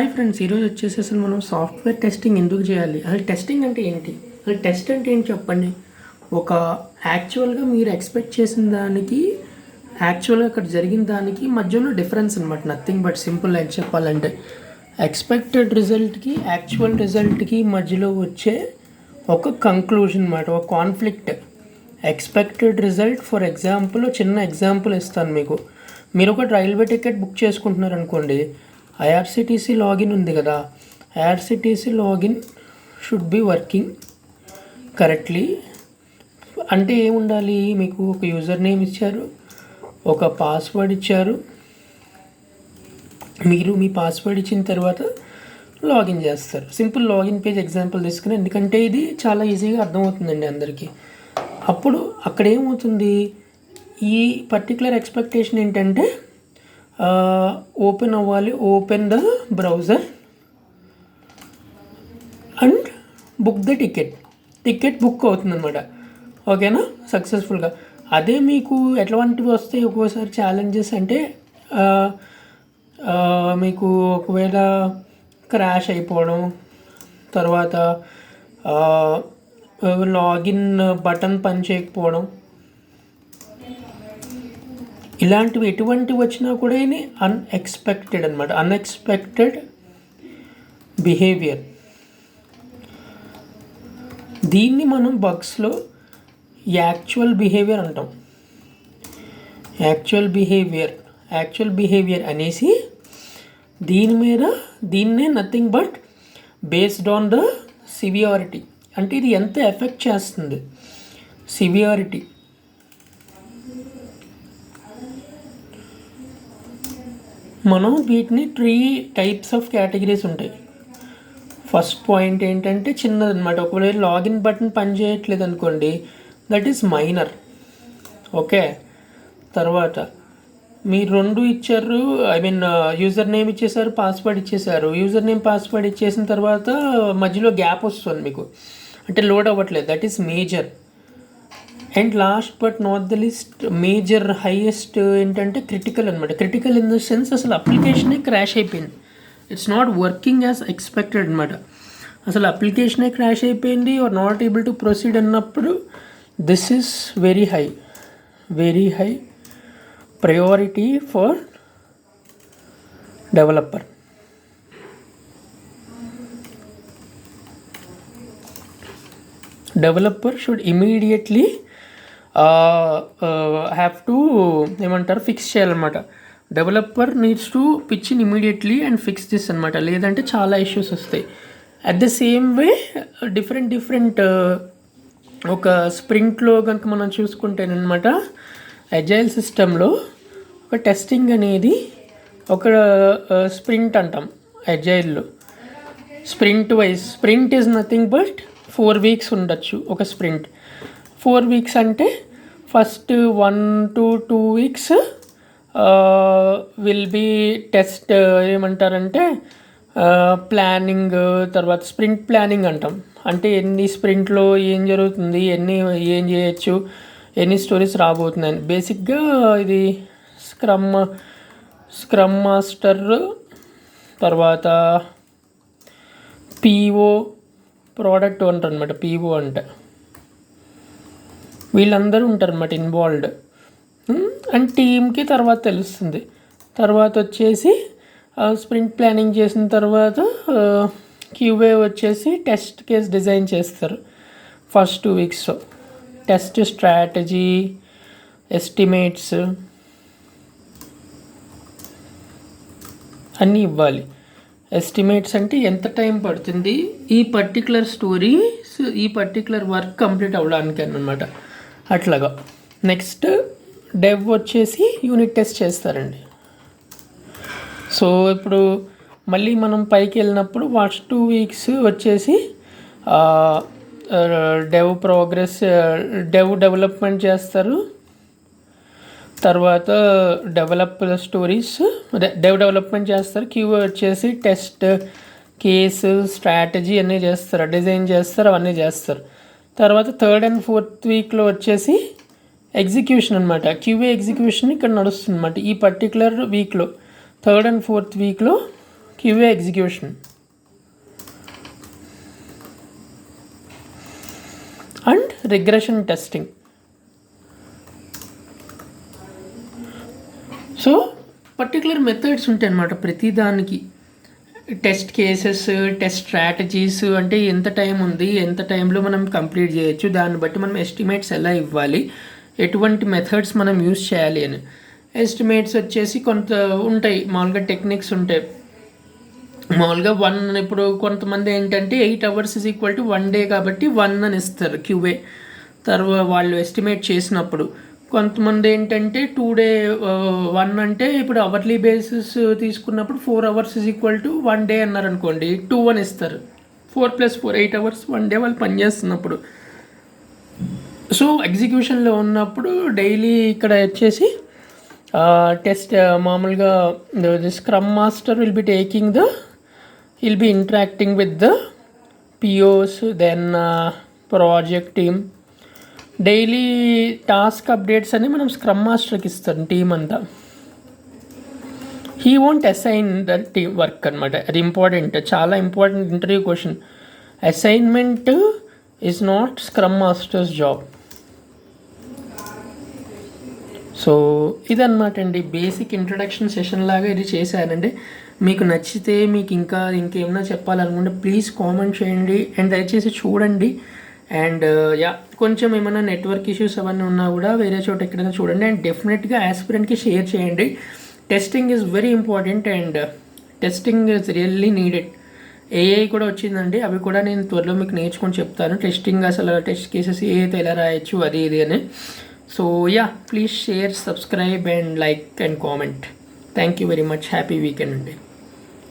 Hi friends, ఈరోజు వచ్చేసి అసలు మనం సాఫ్ట్వేర్ టెస్టింగ్ ఎందుకు చేయాలి, అసలు టెస్టింగ్ అంటే ఏంటి, అసలు టెస్ట్ అంటే ఏంటి చెప్పండి. ఒక యాక్చువల్గా మీరు ఎక్స్పెక్ట్ చేసిన దానికి యాక్చువల్గా అక్కడ జరిగిన దానికి మధ్యలో డిఫరెన్స్ అనమాట. నథింగ్ బట్ సింపుల్ లైక్ చెప్పాలంటే ఎక్స్పెక్టెడ్ రిజల్ట్కి యాక్చువల్ రిజల్ట్కి మధ్యలో వచ్చే ఒక కంక్లూజన్ అనమాట, ఒక conflict. Expected result for example చిన్న ఎగ్జాంపుల్ ఇస్తాను మీకు. మీరు ఒక రైల్వే టికెట్ బుక్ చేసుకుంటున్నారు అనుకోండి, ఐఆర్సిటీసీ లాగిన్ ఉంది కదా, IRCTC login should be working correctly. అంటే ఏముండాలి, మీకు ఒక యూజర్ నేమ్ ఇచ్చారు, ఒక పాస్వర్డ్ ఇచ్చారు, మీరు మీ పాస్వర్డ్ ఇచ్చిన తర్వాత లాగిన్ చేస్తారు. సింపుల్ లాగిన్ పేజ్ ఎగ్జాంపుల్ తీసుకుని, ఎందుకంటే ఇది చాలా ఈజీగా అర్థమవుతుందండి అందరికీ. అప్పుడు అక్కడ ఏమవుతుంది, ఈ పర్టికులర్ ఎక్స్పెక్టేషన్ ఏంటంటే ఓపెన్ అవ్వాలి, open the browser and book the ticket book అవుతుంది అనమాట. ఓకేనా, సక్సెస్ఫుల్గా. అదే మీకు ఎట్లాంటివి వస్తాయి ఒక్కోసారి ఛాలెంజెస్ అంటే మీకు ఒకవేళ క్రాష్ అయిపోవడం, తర్వాత లాగిన్ బటన్ పని చేయకపోవడం, ఇలాంటివి ఎటువంటివి వచ్చినా కూడా ఇది అన్ఎక్స్పెక్టెడ్ అనమాట. Unexpected behaviour. దీన్ని మనం బగ్స్లో యాక్చువల్ బిహేవియర్ అంటాం. యాక్చువల్ బిహేవియర్ అనేసి దీన్నే nothing but based on the severity. అంటే ఇది ఎంత ఎఫెక్ట్ చేస్తుంది, సివియారిటీ. మనం వీటిని 3 టైప్స్ ఆఫ్ కేటగిరీస్ ఉంటాయి. ఫస్ట్ పాయింట్ ఏంటంటే చిన్నదనమాట, ఒకవేళ లాగిన్ బటన్ పనిచేయట్లేదు అనుకోండి, దట్ ఈస్ మైనర్. ఓకే, తర్వాత మీరు 2 ఇచ్చారు, యూజర్ నేమ్ ఇచ్చేసారు, పాస్వర్డ్ ఇచ్చేసారు. యూజర్ నేమ్ పాస్వర్డ్ ఇచ్చేసిన తర్వాత మధ్యలో గ్యాప్ వస్తుంది మీకు, అంటే లోడ్ అవ్వట్లేదు, that is major. And last but not the least, major highest ఏంటంటే క్రిటికల్ అనమాట. క్రిటికల్ ఇన్ ద సెన్స్ అసలు అప్లికేషనే క్రాష్ అయిపోయింది, it's not working as expected అనమాట. అసలు అప్లికేషనే క్రాష్ అయిపోయింది or not able to proceed అన్నప్పుడు this is very high priority for developer. Developer should immediately have to fix చేయాలన్నమాట. Developer needs to pitch in immediately and fix this అనమాట, లేదంటే చాలా issues వస్తాయి. At the same way different ఒక స్ప్రింట్లో కనుక మనం చూసుకుంటేనమాట, agile సిస్టంలో ఒక టెస్టింగ్ అనేది ఒక స్ప్రింట్ అంటాం. అజైల్లో sprint is nothing but 4 weeks ఉండొచ్చు ఒక స్ప్రింట్. 4 weeks అంటే first 1 to 2 weeks will be test, planning, తర్వాత స్ప్రింట్ ప్లానింగ్ అంటాం. అంటే ఎన్ని స్ప్రింట్లో ఏం జరుగుతుంది, ఏం చేయొచ్చు, ఎన్ని స్టోరీస్ రాబోతున్నాయని. బేసిక్గా ఇది స్క్రమ్ మాస్టర్, తర్వాత పిఓ, ప్రోడక్ట్ ఓనర్ అనమాట. పిఓ అంటే వీళ్ళందరూ ఉంటారు అనమాట ఇన్వాల్వ్డ్. అండ్ టీమ్కి తర్వాత తెలుస్తుంది. తర్వాత వచ్చేసి స్ప్రింట్ ప్లానింగ్ చేసిన తర్వాత క్యూఏ వచ్చేసి టెస్ట్ కేస్ డిజైన్ చేస్తారు. First 2 weeks test strategy, estimates అన్నీ ఇవ్వాలి. ఎస్టిమేట్స్ అంటే ఎంత టైం పడుతుంది ఈ పర్టికులర్ వర్క్ కంప్లీట్ అవ్వడానికి అన్నమాట. అట్లాగా నెక్స్ట్ డెవ్ వచ్చేసి యూనిట్ టెస్ట్ చేస్తారండి. సో ఇప్పుడు మళ్ళీ మనం పైకి వెళ్ళినప్పుడు ఫస్ట్ 2 weeks వచ్చేసి డెవలప్మెంట్ చేస్తారు. తర్వాత డెవలప్మెంట్ చేస్తారు. క్యూఏ వచ్చేసి టెస్ట్ కేసు, స్ట్రాటజీ అన్నీ చేస్తారు, డిజైన్ చేస్తారు, అవన్నీ చేస్తారు. తర్వాత 3rd and 4th weekలో వచ్చేసి ఎగ్జిక్యూషన్ అనమాట. క్యూఏ ఎగ్జిక్యూషన్ ఇక్కడ నడుస్తుంది అనమాట. ఈ పర్టికులర్ వీక్లో 3rd and 4th వీక్లో QA execution and regression testing. So particular methods ఉంటాయి అన్నమాట ప్రతిదానికి. టెస్ట్ కేసెస్, టెస్ట్ స్ట్రాటజీస్, అంటే ఎంత టైం ఉంది, ఎంత టైంలో మనం కంప్లీట్ చేయొచ్చు, దాన్ని బట్టి మనం ఎస్టిమేట్స్ ఎలా ఇవ్వాలి, ఎటువంటి మెథడ్స్ మనం యూస్ చేయాలి అని. ఎస్టిమేట్స్ వచ్చేసి కొంత ఉంటాయి, మామూలుగా టెక్నిక్స్ ఉంటాయి. మామూలుగా ఇప్పుడు కొంతమంది ఏంటంటే 8 hours is equal to 1 day కాబట్టి 1 అని ఇస్తారు QA తర్వాత వాళ్ళు ఎస్టిమేట్ చేసినప్పుడు. కొంతమంది ఏంటంటే 2 day 1 అంటే ఇప్పుడు అవర్లీ బేసిస్ తీసుకున్నప్పుడు 4 hours is equal to 1 day అన్నారనుకోండి, 2 అని ఇస్తారు. 4 + 4 8 hours 1 day వాళ్ళు పనిచేస్తున్నప్పుడు. సో ఎగ్జిక్యూషన్లో ఉన్నప్పుడు డైలీ ఇక్కడ వచ్చేసి టెస్ట్ మామూలుగా scrum master will be interacting with the POs, then project team. Daily task updates అని మనం స్క్రమ్ మాస్టర్కి ఇస్తాం టీం అంతా. He won't assign the team work అనమాట. అది ఇంపార్టెంట్, చాలా important interview question. Assignment is not scrum master's job. So ఇదన్నమాట అండి, బేసిక్ ఇంట్రడక్షన్ సెషన్ లాగా ఇది చేశానండి. మీకు నచ్చితే, మీకు ఇంకేమైనా చెప్పాలనుకుంటే ప్లీజ్ కామెంట్ చేయండి అండ్ దయచేసి చూడండి. అండ్ కొంచెం ఏమైనా నెట్వర్క్ ఇష్యూస్ అవన్నీ ఉన్నా కూడా వేరే చోట ఎక్కడైనా చూడండి. అండ్ డెఫినెట్గా ఆస్పిరెంట్కి షేర్ చేయండి. Testing is very important and testing is really needed. AI కూడా వచ్చిందండి, అవి కూడా నేను త్వరలో మీకు నేర్చుకొని చెప్తాను. టెస్టింగ్ అసలు టెస్ట్ కేసెస్ ఏదైతే ఎలా రాయొచ్చు అది ఇది అని. So please share, subscribe and like and comment. Thank you very much. Happy weekend అండి.